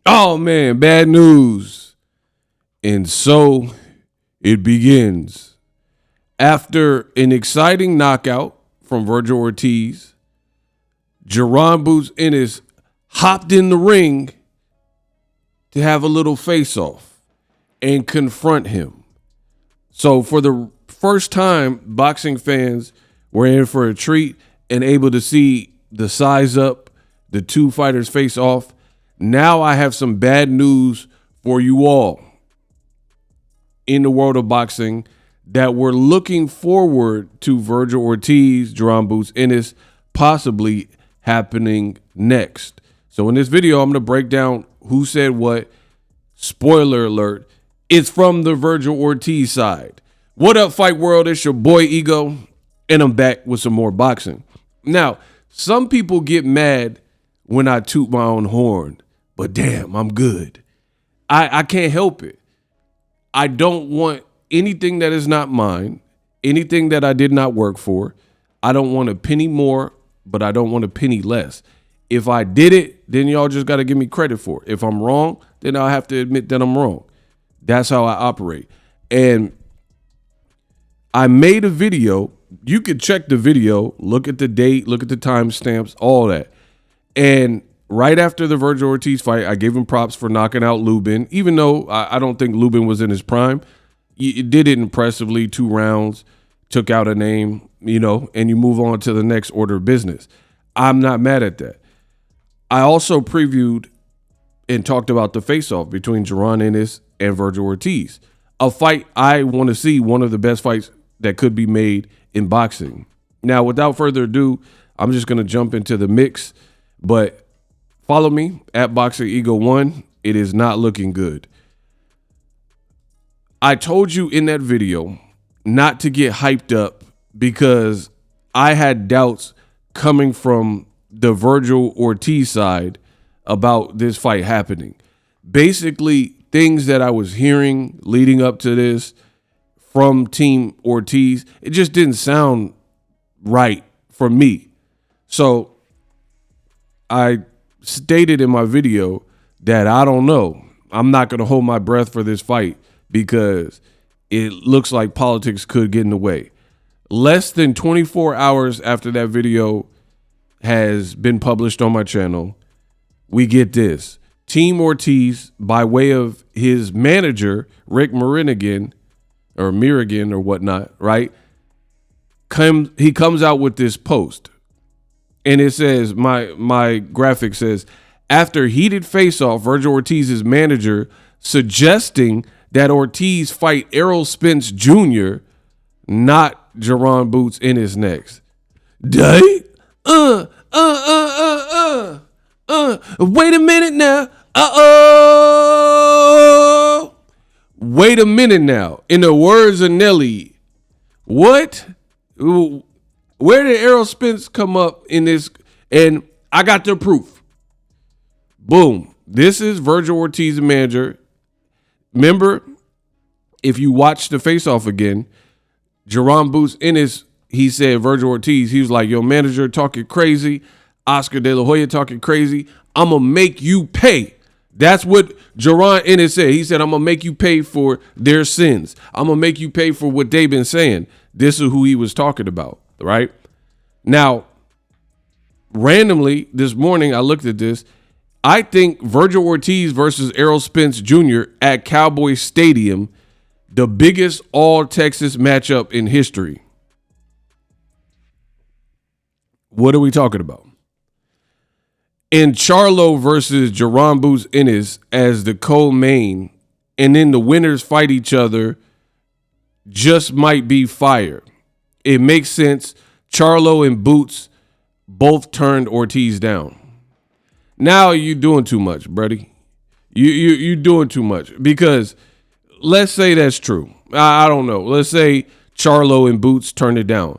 Oh man, bad news. And so it begins. After an exciting knockout from Vergil Ortiz, Jaron Boots Ennis hopped in the ring to have a little face-off and confront him. So for the first time, boxing fans were in for a treat and able to see the size up, the two fighters face off. Now I have some bad news for you all in the world of boxing that we're looking forward to Vergil Ortiz, Jaron Boots Ennis possibly happening next. So in this video, I'm going to break down who said what. Spoiler alert, it's from the Vergil Ortiz side. What up, Fight World? It's your boy Ego, and I'm back with some more boxing. Now, some people get mad when I toot my own horn, but damn, I'm good. I can't help it. I don't want anything that is not mine, anything that I did not work for. I don't want a penny more, but I don't want a penny less. If I did it, then y'all just got to give me credit for it. If I'm wrong, then I'll have to admit that I'm wrong. That's how I operate. And I made a video. You could check the video, look at the date, look at the timestamps, all that. And right after the Vergil Ortiz fight, I gave him props for knocking out Lubin, even though I don't think Lubin was in his prime. He did it impressively, 2 rounds, took out a name, and you move on to the next order of business. I'm not mad at that. I also previewed and talked about the face-off between Jaron Ennis and Vergil Ortiz, a fight I want to see, one of the best fights that could be made in boxing. Now, without further ado, I'm just going to jump into the mix, but follow me at BOXINGEGO1. It is not looking good. I told you in that video not to get hyped up because I had doubts coming from the Vergil Ortiz side about this fight happening. Basically, things that I was hearing leading up to this from Team Ortiz, it just didn't sound right for me. So I stated in my video that I don't know. I'm not going to hold my breath for this fight because it looks like politics could get in the way. Less than 24 hours after that video has been published on my channel, we get this. Team Ortiz, by way of his manager, Rick Mirigan or whatnot, right? He comes out with this post. And it says, my graphic says, after heated face-off, Vergil Ortiz's manager suggesting that Ortiz fight Errol Spence Jr., not Jaron Boots Ennis next. Day? Wait a minute now. Uh-oh. Wait a minute now. In the words of Nelly, what? Where did Errol Spence come up in this? And I got the proof. Boom. This is Vergil Ortiz's manager. Remember, if you watch the face-off again, Jaron Boots Ennis, he said Vergil Ortiz, he was like, yo, manager talking crazy. Oscar De La Hoya talking crazy. I'm going to make you pay. That's what Jaron Ennis said. He said, I'm going to make you pay for their sins. I'm going to make you pay for what they've been saying. This is who he was talking about, right? Now, randomly, this morning, I looked at this. I think Vergil Ortiz versus Errol Spence Jr. at Cowboy Stadium, the biggest all-Texas matchup in history. What are we talking about? And Charlo versus Jaron Boots Ennis as the co-main, and then the winners fight each other, just might be fire. It makes sense. Charlo and Boots both turned Ortiz down. Now you're doing too much, buddy. You're doing too much because let's say that's true. I don't know. Let's say Charlo and Boots turned it down.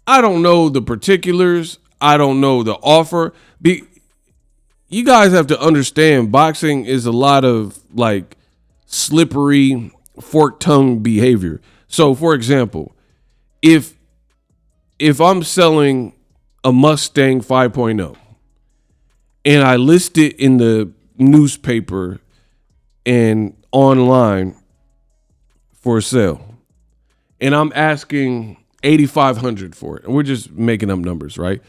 I don't know the particulars. I don't know the offer. You guys have to understand boxing is a lot of like slippery fork tongue behavior. So for example, if I'm selling a Mustang 5.0 and I list it in the newspaper and online for sale. And I'm asking $8,500 for it. And we're just making up numbers, right?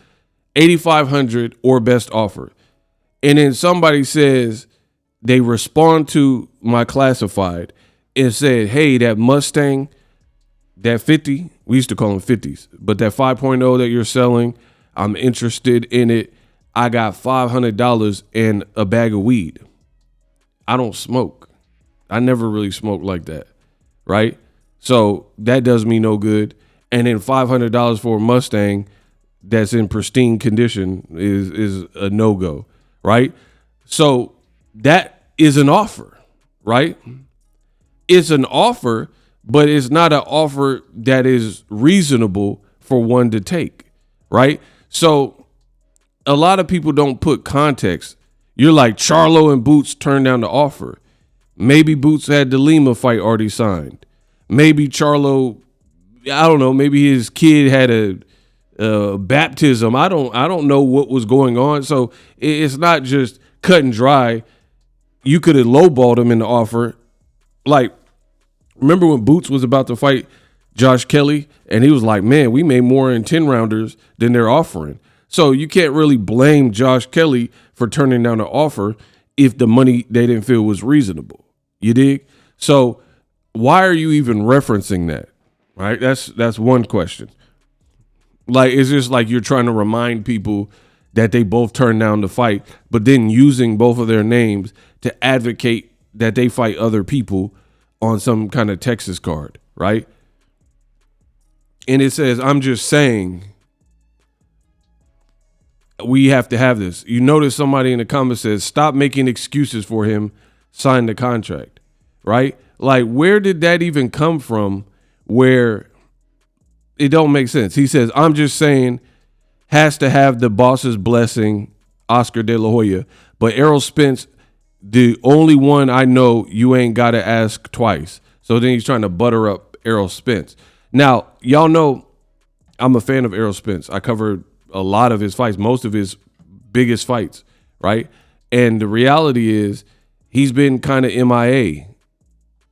$8,500 or best offer. And then somebody says they respond to my classified and said, hey, that Mustang, that 50, we used to call them 50s, but that 5.0 that you're selling, I'm interested in it. I got $500 and a bag of weed. I don't smoke. I never really smoked like that, right? So that does me no good. And then $500 for a Mustang that's in pristine condition is a no-go, right? So that is an offer, right? It's an offer, but it's not an offer that is reasonable for one to take, right? So a lot of people don't put context. You're like, Charlo and Boots turned down the offer. Maybe Boots had the Lima fight already signed. Maybe Charlo, I don't know, maybe his kid had a baptism. I don't know what was going on. So it's not just cut and dry. You could have lowballed him in the offer. Like, remember when Boots was about to fight Josh Kelly and he was like, man, we made more in 10 rounders than they're offering. So you can't really blame Josh Kelly for turning down the offer if the money they didn't feel was reasonable. You dig? So why are you even referencing that? Right? That's one question. Like, it's just like you're trying to remind people that they both turned down the fight, but then using both of their names to advocate that they fight other people on some kind of Texas card, right? And it says, I'm just saying we have to have this. You notice somebody in the comments says, stop making excuses for him, sign the contract, right? Like, where did that even come from where it don't make sense? He says, I'm just saying, has to have the boss's blessing, Oscar De La Hoya. But Errol Spence, the only one I know you ain't got to ask twice. So then he's trying to butter up Errol Spence. Now, y'all know I'm a fan of Errol Spence. I covered a lot of his fights, most of his biggest fights, right? And the reality is he's been kind of MIA.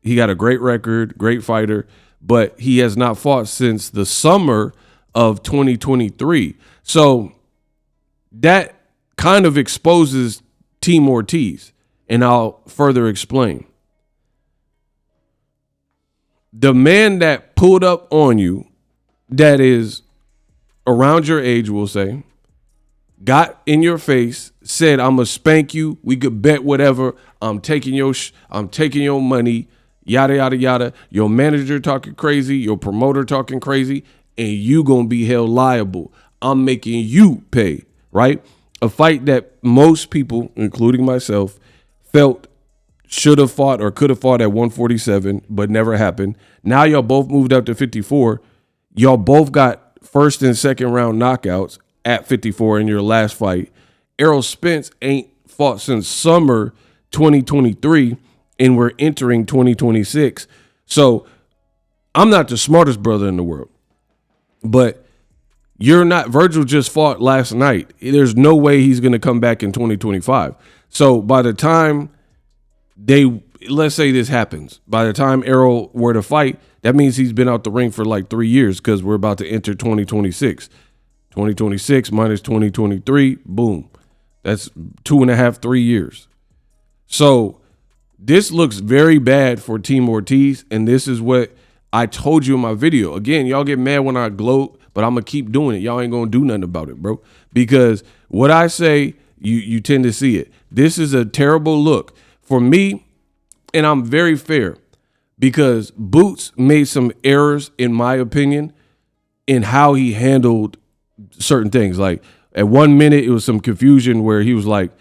He got a great record, great fighter, but he has not fought since the summer of 2023. So that kind of exposes Team Ortiz, and I'll further explain. The man that pulled up on you, that is around your age, we'll say, got in your face, said, I'm gonna spank you, we could bet whatever, I'm taking your money, yada, yada, yada. Your manager talking crazy, your promoter talking crazy, and you gonna be held liable. I'm making you pay, right? A fight that most people, including myself, felt should have fought or could have fought at 147, but never happened. Now y'all both moved up to 54. Y'all both got first and second round knockouts at 54 in your last fight. Errol Spence ain't fought since summer 2023, and we're entering 2026. So I'm not the smartest brother in the world, but you're not. Vergil just fought last night. There's no way he's going to come back in 2025. So by the time let's say this happens, by the time Errol were to fight, that means he's been out the ring for like 3 years, because we're about to enter 2026. 2026 minus 2023, boom. That's 2.5, 3 years. So this looks very bad for Team Ortiz, and this is what I told you in my video. Again, y'all get mad when I gloat, but I'm going to keep doing it. Y'all ain't going to do nothing about it, bro. Because what I say, you tend to see it. This is a terrible look. For me, and I'm very fair, because Boots made some errors, in my opinion, in how he handled certain things. Like, at 1 minute, it was some confusion where he was like,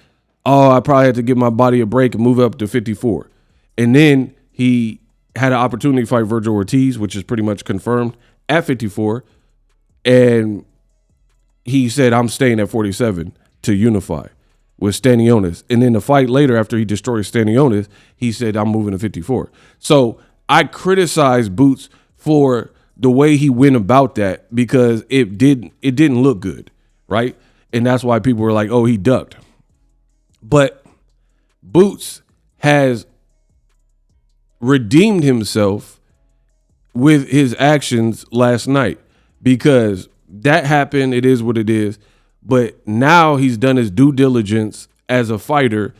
oh, I probably had to give my body a break and move up to 54. And then he had an opportunity to fight Vergil Ortiz, which is pretty much confirmed, at 54. And he said, I'm staying at 47 to unify with Stanionis. And then the fight later, after he destroyed Stanionis, he said, I'm moving to 54. So I criticized Boots for the way he went about that, because it didn't look good, right? And that's why people were like, oh, he ducked. But Boots has redeemed himself with his actions last night, because that happened. It is what it is. But now he's done his due diligence as a fighter.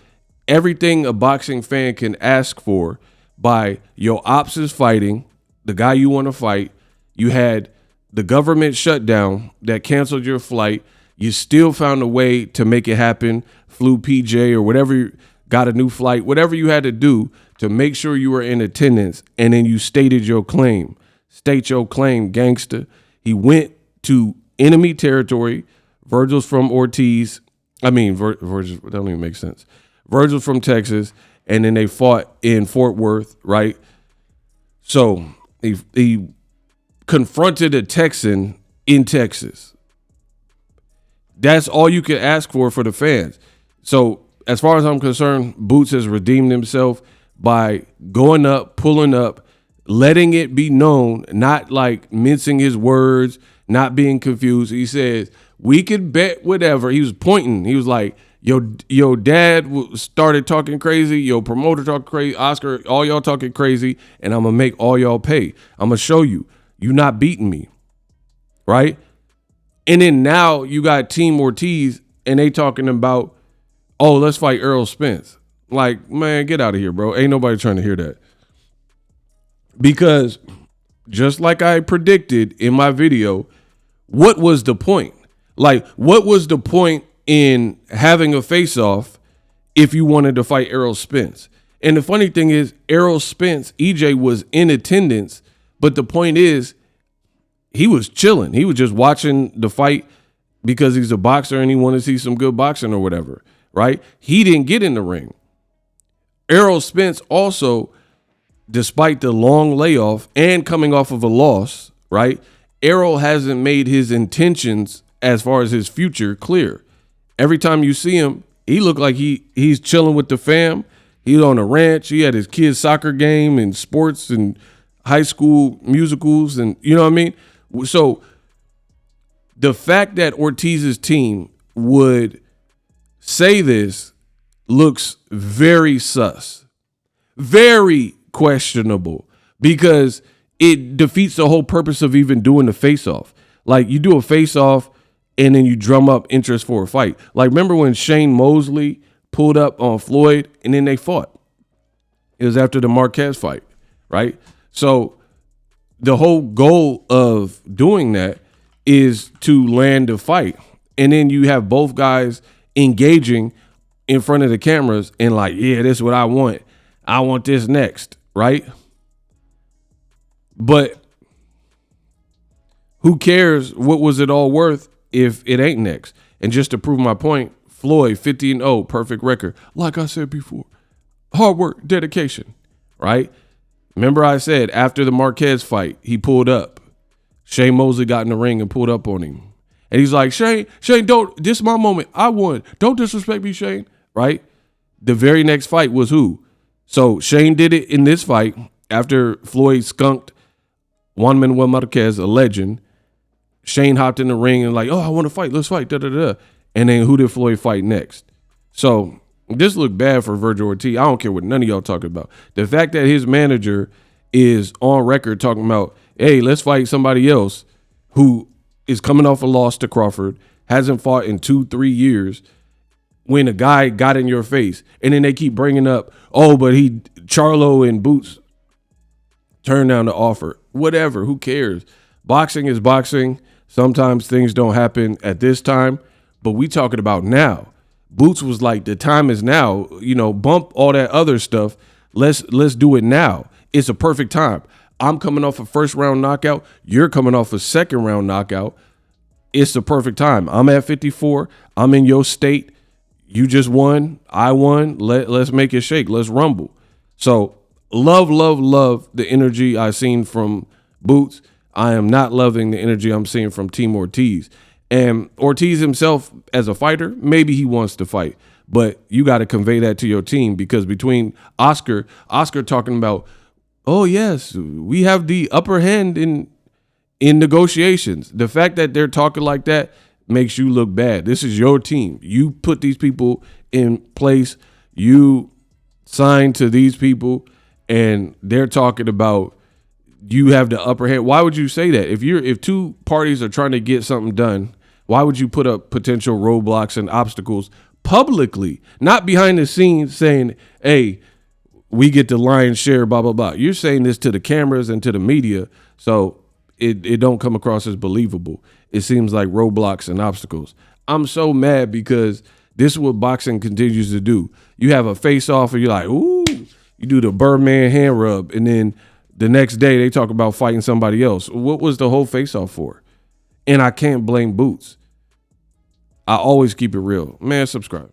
Everything a boxing fan can ask for by your ops is fighting the guy you want to fight. You had the government shutdown that canceled your flight. You still found a way to make it happen. Flew PJ or whatever, got a new flight, whatever you had to do to make sure you were in attendance. And then you stated your claim. State your claim, gangster. He went to enemy territory. Vergil's from Ortiz. Vergil, that don't even make sense. Vergil's from Texas, and then they fought in Fort Worth, right? So he confronted a Texan in Texas. That's all you can ask for the fans. So as far as I'm concerned, Boots has redeemed himself by going up, pulling up, letting it be known, not like mincing his words, not being confused. He says, we could bet whatever. He was pointing. He was like, your dad started talking crazy. Your promoter talking crazy. Oscar, all y'all talking crazy. And I'm going to make all y'all pay. I'm going to show you. You not beating me. Right? And then now you got Team Ortiz and they talking about, oh, let's fight Errol Spence. Like, man, get out of here, bro. Ain't nobody trying to hear that. Because just like I predicted in my video, what was the point? Like, what was the point in having a face-off if you wanted to fight Errol Spence? And the funny thing is, Errol Spence, EJ, was in attendance, but the point is, he was chilling. He was just watching the fight because he's a boxer and he wanted to see some good boxing or whatever, right? He didn't get in the ring. Errol Spence also, despite the long layoff and coming off of a loss, right? Errol hasn't made his intentions as far as his future clear. Every time you see him, he looked like he's chilling with the fam. He's on a ranch. He had his kids' soccer game and sports and high school musicals, and you know what I mean? So the fact that Ortiz's team would say this looks very sus, very questionable, because it defeats the whole purpose of even doing the face-off. Like, you do a face-off and then you drum up interest for a fight. Like, remember when Shane Mosley pulled up on Floyd and then they fought? It was after the Marquez fight, right? So the whole goal of doing that is to land a fight. And then you have both guys engaging in front of the cameras and like, yeah, this is what I want. I want this next, right? But who cares? What was it all worth if it ain't next? And just to prove my point, Floyd 15-0, perfect record. Like I said before, hard work, dedication, right? Remember I said after the Marquez fight, he pulled up. Shane Mosley got in the ring and pulled up on him. And he's like, Shane, don't, this is my moment. I won. Don't disrespect me, Shane, right? The very next fight was who? So Shane did it in this fight after Floyd skunked Juan Manuel Marquez, a legend. Shane hopped in the ring and like, oh, I want to fight. Let's fight. Da-da-da. And then who did Floyd fight next? So this looked bad for Vergil Ortiz. I don't care what none of y'all talking about. The fact that his manager is on record talking about, hey, let's fight somebody else who is coming off a loss to Crawford, hasn't fought in 2-3 years, when a guy got in your face. And then they keep bringing up, oh, but Charlo and Boots turned down the offer. Whatever, who cares? Boxing is boxing. Sometimes things don't happen at this time, but we talking about now. Boots was like, the time is now, bump all that other stuff. Let's do it now. It's a perfect time. I'm coming off a first round knockout. You're coming off a second round knockout. It's the perfect time. I'm at 54. I'm in your state. You just won. I won. Let's make it shake. Let's rumble. So love the energy I seen from Boots. I am not loving the energy I'm seeing from Team Ortiz. And Ortiz himself, as a fighter, maybe he wants to fight, but you got to convey that to your team, because between Oscar talking about, oh yes, we have the upper hand in negotiations. The fact that they're talking like that makes you look bad. This is your team. You put these people in place. You signed to these people, and they're talking about you have the upper hand. Why would you say that? If two parties are trying to get something done, why would you put up potential roadblocks and obstacles publicly, not behind the scenes saying, hey, we get the lion's share, blah, blah, blah. You're saying this to the cameras and to the media, so it don't come across as believable. It seems like roadblocks and obstacles. I'm so mad because this is what boxing continues to do. You have a face-off and you're like, ooh, you do the Birdman hand rub, and then the next day they talk about fighting somebody else. What was the whole face-off for? And I can't blame Boots. I always keep it real. Man, subscribe.